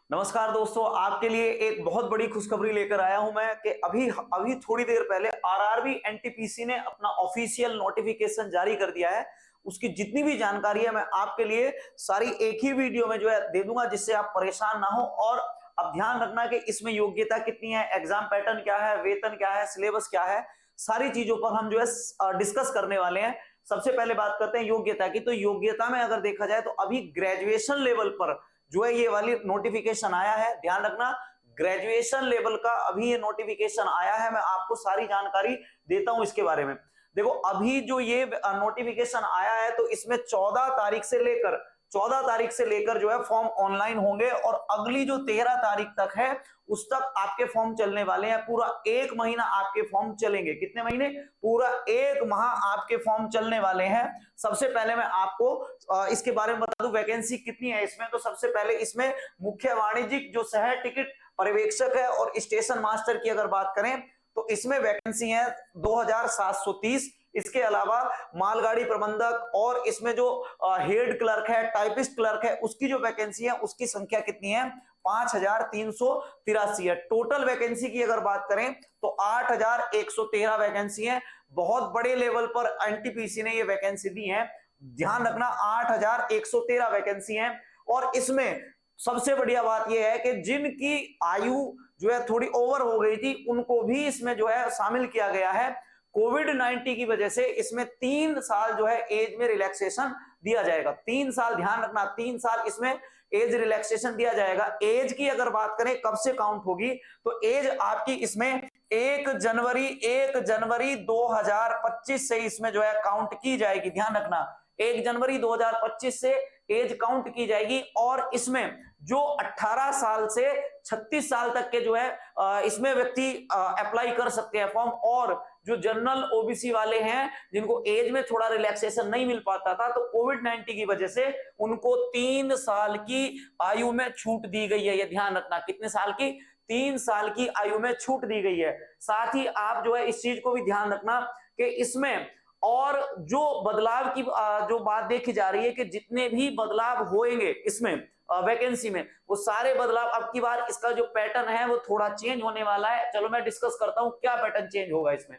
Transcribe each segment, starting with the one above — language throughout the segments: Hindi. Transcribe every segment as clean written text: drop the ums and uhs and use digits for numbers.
नमस्कार दोस्तों, आपके लिए एक बहुत बड़ी खुशखबरी लेकर आया हूं मैं कि अभी अभी थोड़ी देर पहले आरआरबी एनटीपीसी ने अपना ऑफिशियल नोटिफिकेशन जारी कर दिया है। उसकी जितनी भी जानकारी है मैं आपके लिए सारी एक ही वीडियो में जो है दे दूंगा, जिससे आप परेशान ना हो। और अब ध्यान रखना कि इसमें योग्यता कितनी है, एग्जाम पैटर्न क्या है, वेतन क्या है, सिलेबस क्या है, सारी चीजों पर हम जो है डिस्कस करने वाले हैं। सबसे पहले बात करते हैं योग्यता की। तो योग्यता में अगर देखा जाए तो अभी ग्रेजुएशन लेवल पर जो है ये वाली नोटिफिकेशन आया है। ध्यान रखना, ग्रेजुएशन लेवल का अभी ये नोटिफिकेशन आया है। मैं आपको सारी जानकारी देता हूं इसके बारे में। देखो, अभी जो ये नोटिफिकेशन आया है तो इसमें 14 तारीख से लेकर जो है फॉर्म ऑनलाइन होंगे, और अगली जो 13 तारीख तक है उस तक आपके फॉर्म चलने वाले हैं। पूरा एक महीना आपके फॉर्म चलेंगे। कितने महीने? पूरा एक माह आपके फॉर्म चलने वाले हैं। सबसे पहले मैं आपको इसके बारे में बता दूं वैकेंसी कितनी है इसमें। तो सबसे पहले इसमें मुख्य वाणिज्यिक जो शहर टिकट पर्यवेक्षक है और स्टेशन मास्टर की अगर बात करें तो इसमें वैकेंसी है 2730। इसके अलावा मालगाड़ी प्रबंधक और इसमें जो हेड क्लर्क है, टाइपिस्ट क्लर्क है, उसकी जो वैकेंसी है उसकी संख्या कितनी है? 5383 है। टोटल वैकेंसी की अगर बात करें तो 8113 वैकेंसी है। बहुत बड़े लेवल पर एनटीपीसी ने ये वैकेंसी दी है। ध्यान रखना, 8113 वैकेंसी है। और इसमें सबसे बढ़िया बात यह है कि जिनकी आयु जो है थोड़ी ओवर हो गई थी उनको भी इसमें जो है शामिल किया गया है। कोविड-19 की वजह से इसमें 3 साल जो है एज में रिलैक्सेशन दिया जाएगा। 3 साल, ध्यान रखना, 3 साल इसमें एज रिलैक्सेशन दिया जाएगा। एज की अगर बात करें कब से काउंट होगी तो एज आपकी इसमें 1 जनवरी 2025 से इसमें जो है काउंट की जाएगी। ध्यान रखना, 1 जनवरी 2025 से एज काउंट की जाएगी। और इसमें जो 18 साल से 36 साल तक के जो है इसमें व्यक्ति अप्लाई कर सकते हैं फॉर्म। और जो जनरल ओबीसी वाले हैं जिनको एज में थोड़ा रिलैक्सेशन नहीं मिल पाता था तो कोविड-19 की वजह से उनको 3 साल की आयु में छूट दी गई है। ये ध्यान रखना, कितने साल की? 3 साल की आयु में छूट दी गई है। साथ ही आप जो है इस चीज को भी ध्यान रखना कि इसमें और जो बदलाव की जो बात देखी जा रही है कि जितने भी बदलाव होंगे इसमें वैकेंसी में, वो सारे बदलाव अब की बार इसका जो पैटर्न है वो थोड़ा चेंज होने वाला है। चलो मैं डिस्कस करता हूं क्या पैटर्न चेंज होगा इसमें।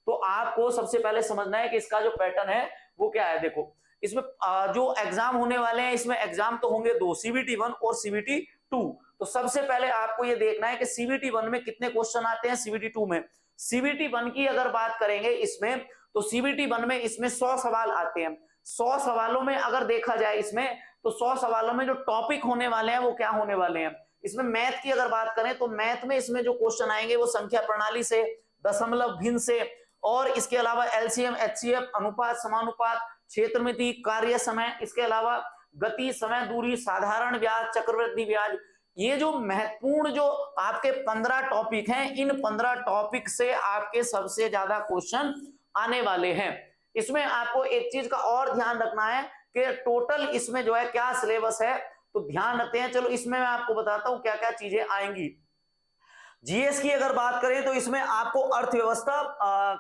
तो आपको सबसे पहले समझना है कि इसका जो पैटर्न है वो क्या है। देखो, इसमें जो एग्जाम होने वाले हैं इसमें एग्जाम तो होंगे दो, सीबीटी 1 और सीबीटी 2। तो सबसे पहले आपको ये देखना है कि सीबीटी 1 में कितने क्वेश्चन आते हैं, सीबीटी 2 में। सीबीटी 1 की अगर बात करेंगे इसमें तो सीबीटी 1 में इसमें 100 सवाल आते हैं। 100 सवालों में अगर देखा जाए इसमें तो 100 सवालों में जो टॉपिक होने वाले हैं वो क्या होने वाले हैं। इसमें मैथ की अगर बात करें तो मैथ में इसमें जो क्वेश्चन आएंगे वो संख्या प्रणाली से, दशमलव भिन्न से, और इसके अलावा एलसीएम, एचसीएफ, अनुपात, समानुपात, क्षेत्रमिति, कार्य समय, इसके अलावा गति, समय, दूरी, साधारण ब्याज, चक्रवृद्धि ब्याज। ये जो महत्वपूर्ण जो आपके 15 टॉपिक हैं, इन 15 टॉपिक से आपके सबसे ज्यादा क्वेश्चन आने वाले हैं। इसमें आपको एक चीज का और ध्यान रखना है कि टोटल इसमें जो है क्या सिलेबस है। तो ध्यान रखते हैं, चलो इसमें मैं आपको बताता हूं क्या क्या चीजें आएंगी। जीएस की अगर बात करें तो इसमें आपको अर्थव्यवस्था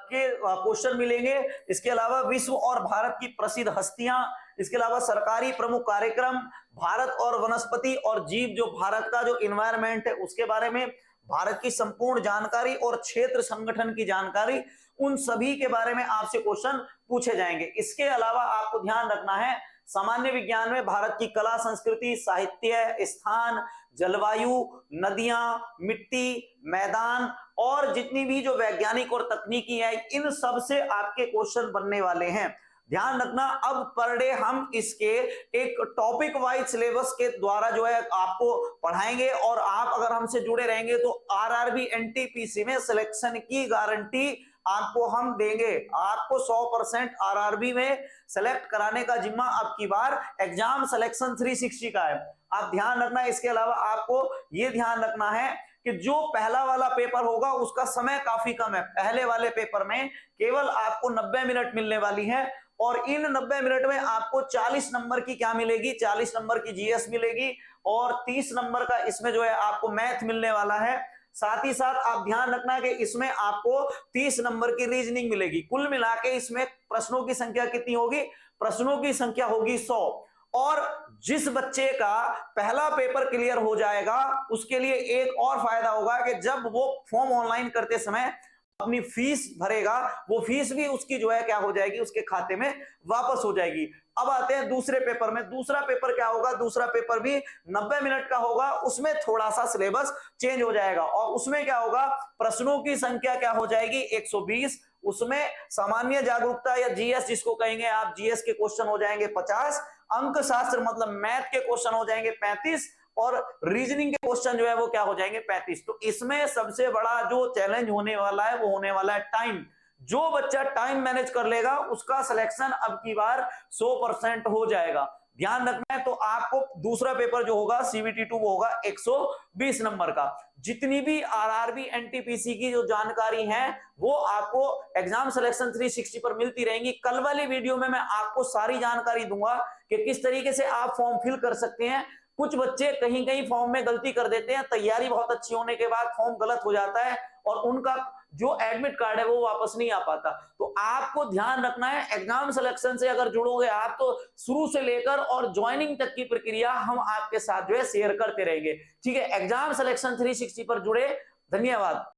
के क्वेश्चन मिलेंगे। इसके अलावा विश्व और भारत की प्रसिद्ध हस्तियां, इसके अलावा सरकारी प्रमुख कार्यक्रम, भारत और वनस्पति और जीव, जो भारत का जो इन्वायरमेंट है उसके बारे में, भारत की संपूर्ण जानकारी और क्षेत्र संगठन की जानकारी, उन सभी के बारे में आपसे क्वेश्चन पूछे जाएंगे। इसके अलावा आपको ध्यान रखना है सामान्य विज्ञान में भारत की कला, संस्कृति, साहित्य, स्थान, जलवायु, नदियां, मिट्टी, मैदान और जितनी भी जो वैज्ञानिक और तकनीकी है, इन सब से आपके क्वेश्चन बनने वाले हैं। ध्यान रखना, अब पर डे हम इसके एक टॉपिक वाइज सिलेबस के द्वारा जो है आपको पढ़ाएंगे। और आप अगर हमसे जुड़े रहेंगे तो आरआरबी एनटीपीसी में सिलेक्शन की गारंटी आपको हम देंगे। आपको 100% आरआरबी में सेलेक्ट कराने का जिम्मा अब की बार एग्जाम सिलेक्शन 360 का है। आप ध्यान रखना। इसके अलावा आपको यह ध्यान रखना है कि जो पहला वाला पेपर होगा उसका समय काफी कम है। पहले वाले पेपर में केवल आपको 90 मिनट मिलने वाली है, और इन 90 मिनट में आपको 40 नंबर की क्या मिलेगी? 40 नंबर की जीएस मिलेगी, और 30 नंबर का इसमें जो है आपको मैथ मिलने वाला है। साथ ही साथ आप ध्यान रखना कि इसमें आपको 30 नंबर की रीजनिंग मिलेगी। कुल मिला के इसमें प्रश्नों की संख्या कितनी होगी? प्रश्नों की संख्या होगी 100। और जिस बच्चे का पहला पेपर क्लियर हो जाएगा उसके लिए एक और फायदा होगा कि जब वो फॉर्म ऑनलाइन करते समय अपनी फीस भरेगा, वो फीस भी उसकी जो है क्या हो जाएगी, उसके खाते में वापस हो जाएगी। अब आते हैं दूसरे पेपर में। दूसरा पेपर क्या होगा, दूसरा पेपर भी 90 मिनट का होगा, उसमें थोड़ा सा सिलेबस चेंज हो जाएगा और उसमें क्या होगा, प्रश्नों की संख्या क्या हो जाएगी 120, उसमें सामान्य जागरूकता या जीएस जिसको कहेंगे आप, जीएस के क्वेश्चन हो जाएंगे 50, अंक शास्त्र मतलब मैथ के क्वेश्चन हो जाएंगे 35 और रीजनिंग के क्वेश्चन जो है वो क्या हो जाएंगे 35। तो इसमें सबसे बड़ा जो चैलेंज होने वाला है वो होने वाला है टाइम। जो बच्चा टाइम मैनेज कर लेगा उसका सिलेक्शन अब की बार 100% हो जाएगा। ध्यान रखना है। तो आपको दूसरा पेपर जो होगा सीबीटी 2 वो होगा 120 नंबर का। जितनी भी आरआरबी एनटीपीसी की जो जानकारी है वो आपको एग्जाम सिलेक्शन 360 पर मिलती रहेंगी। कल वाली वीडियो में मैं आपको सारी जानकारी दूंगा कि किस तरीके से आप फॉर्म फिल कर सकते हैं। कुछ बच्चे कहीं कहीं फॉर्म में गलती कर देते हैं, तैयारी बहुत अच्छी होने के बाद फॉर्म गलत हो जाता है और उनका जो एडमिट कार्ड है वो वापस नहीं आ पाता। तो आपको ध्यान रखना है, एग्जाम सिलेक्शन से अगर जुड़ोगे आप तो शुरू से लेकर और ज्वाइनिंग तक की प्रक्रिया हम आपके साथ जो है शेयर करते रहेंगे। ठीक है, एग्जाम सिलेक्शन 360 पर जुड़े। धन्यवाद।